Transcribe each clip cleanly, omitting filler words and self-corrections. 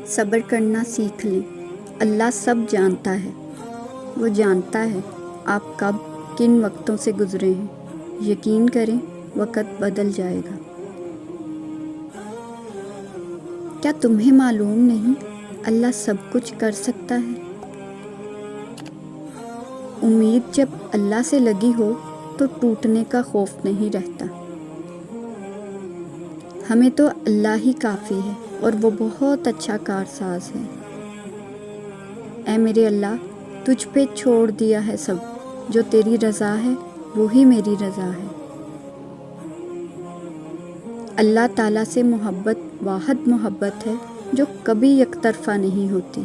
صبر کرنا سیکھ لیں۔ اللہ سب جانتا ہے، وہ جانتا ہے آپ کب کن وقتوں سے گزرے ہیں۔ یقین کریں وقت بدل جائے گا۔ کیا تمہیں معلوم نہیں اللہ سب کچھ کر سکتا ہے؟ امید جب اللہ سے لگی ہو تو ٹوٹنے کا خوف نہیں رہتا۔ ہمیں تو اللہ ہی کافی ہے اور وہ بہت اچھا کارساز ہے۔ اے میرے اللہ، تجھ پہ چھوڑ دیا ہے سب، جو تیری رضا ہے وہی میری رضا ہے۔ اللہ تعالیٰ سے محبت واحد محبت ہے جو کبھی یک طرفہ نہیں ہوتی،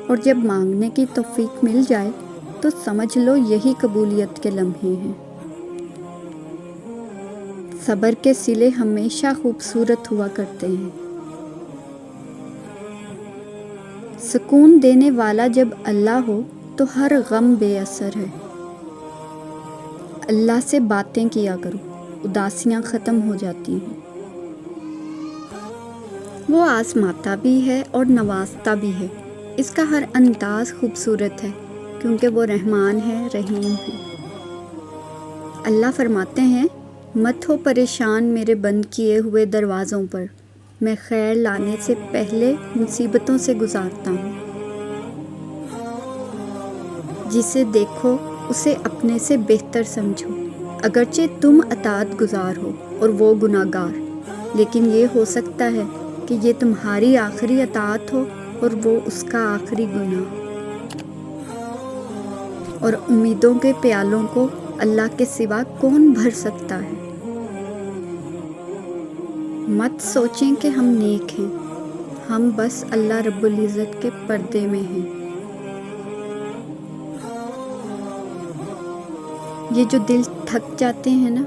اور جب مانگنے کی توفیق مل جائے تو سمجھ لو یہی قبولیت کے لمحے ہیں۔ صبر کے صلے ہمیشہ خوبصورت ہوا کرتے ہیں۔ سکون دینے والا جب اللہ ہو تو ہر غم بے اثر ہے۔ اللہ سے باتیں کیا کرو، اداسیاں ختم ہو جاتی ہیں۔ وہ آزماتا بھی ہے اور نوازتا بھی ہے۔ اس کا ہر انداز خوبصورت ہے کیونکہ وہ رحمان ہے، رحیم ہے۔ اللہ فرماتے ہیں، مت ہو پریشان میرے بند کیے ہوئے دروازوں پر، میں خیر لانے سے پہلے مصیبتوں سے گزارتا ہوں۔ جسے دیکھو اسے اپنے سے بہتر سمجھو، اگرچہ تم اطاعت گزار ہو اور وہ گناہ گار، لیکن یہ ہو سکتا ہے کہ یہ تمہاری آخری اطاعت ہو اور وہ اس کا آخری گناہ۔ اور امیدوں کے پیالوں کو اللہ کے سوا کون بھر سکتا ہے؟ مت سوچیں کہ ہم نیک ہیں، ہم بس اللہ رب العزت کے پردے میں ہیں۔ یہ جو دل تھک جاتے ہیں نا،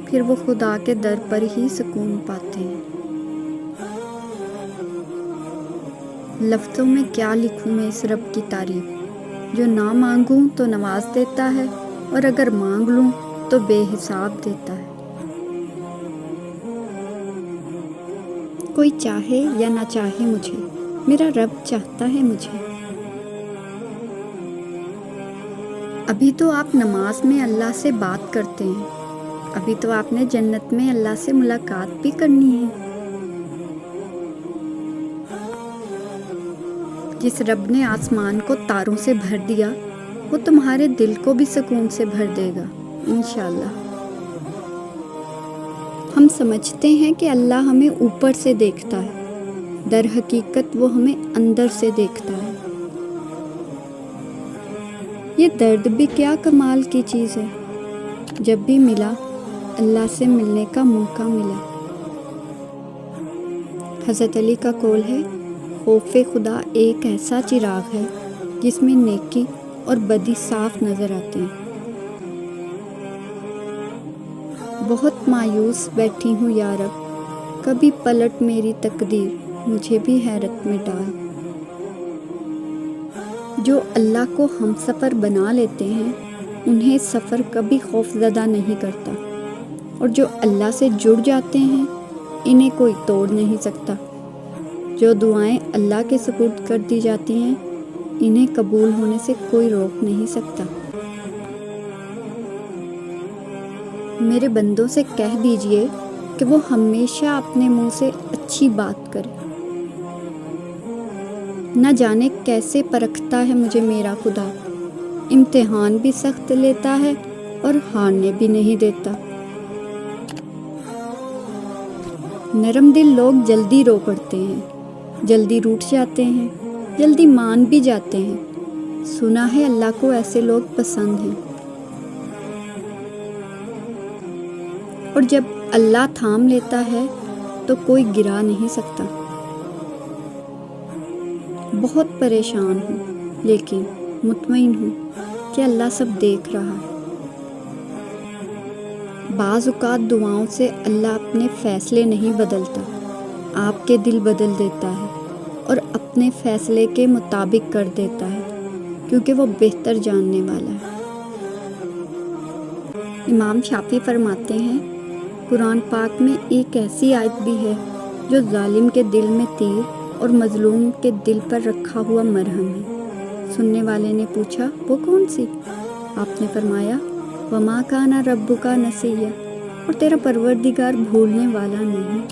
پھر وہ خدا کے در پر ہی سکون پاتے ہیں۔ لفظوں میں کیا لکھوں میں اس رب کی تعریف، جو نہ مانگوں تو نواز دیتا ہے اور اگر مانگ لوں تو بے حساب دیتا ہے۔ کوئی چاہے یا نہ چاہے مجھے، میرا رب چاہتا ہے مجھے۔ ابھی تو آپ نماز میں اللہ سے بات کرتے ہیں، ابھی تو آپ نے جنت میں اللہ سے ملاقات بھی کرنی ہے۔ جس رب نے آسمان کو تاروں سے بھر دیا، وہ تمہارے دل کو بھی سکون سے بھر دے گا انشاءاللہ۔ ہم سمجھتے ہیں کہ اللہ ہمیں اوپر سے دیکھتا ہے، در حقیقت وہ ہمیں اندر سے دیکھتا ہے۔ یہ درد بھی کیا کمال کی چیز ہے، جب بھی ملا اللہ سے ملنے کا موقع ملا۔ حضرت علی کا قول ہے، خوف خدا ایک ایسا چراغ ہے جس میں نیکی اور بدی صاف نظر آتے ہیں۔ بہت مایوس بیٹھی ہوں یا رب، کبھی پلٹ میری تقدیر، مجھے بھی حیرت میں ڈال۔ جو اللہ کو ہم سفر بنا لیتے ہیں انہیں سفر کبھی خوف زدہ نہیں کرتا، اور جو اللہ سے جڑ جاتے ہیں انہیں کوئی توڑ نہیں سکتا۔ جو دعائیں اللہ کے سپرد کر دی جاتی ہیں انہیں قبول ہونے سے کوئی روک نہیں سکتا۔ میرے بندوں سے کہہ دیجئے کہ وہ ہمیشہ اپنے منہ سے اچھی بات کرے۔ نہ جانے کیسے پرکھتا ہے مجھے میرا خدا، امتحان بھی سخت لیتا ہے اور ہارنے بھی نہیں دیتا۔ نرم دل لوگ جلدی رو پڑتے ہیں، جلدی روٹھ جاتے ہیں، جلدی مان بھی جاتے ہیں۔ سنا ہے اللہ کو ایسے لوگ پسند ہیں۔ اور جب اللہ تھام لیتا ہے تو کوئی گرا نہیں سکتا۔ بہت پریشان ہوں لیکن مطمئن ہوں کہ اللہ سب دیکھ رہا ہے۔ بعض اوقات دعاؤں سے اللہ اپنے فیصلے نہیں بدلتا، آپ کے دل بدل دیتا ہے اور اپنے فیصلے کے مطابق کر دیتا ہے، کیونکہ وہ بہتر جاننے والا ہے۔ امام شافعی فرماتے ہیں، قرآن پاک میں ایک ایسی آیت بھی ہے جو ظالم کے دل میں تیر اور مظلوم کے دل پر رکھا ہوا مرہم ہے۔ سننے والے نے پوچھا وہ کون سی؟ آپ نے فرمایا وما کان ربک نسیا، اور تیرا پروردگار بھولنے والا نہیں۔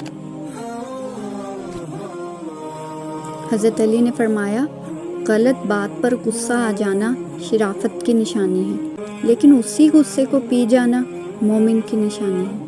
حضرت علی نے فرمایا غلط بات پر غصہ آ جانا شرافت کی نشانی ہے، لیکن اسی غصے کو پی جانا مومن کی نشانی ہے۔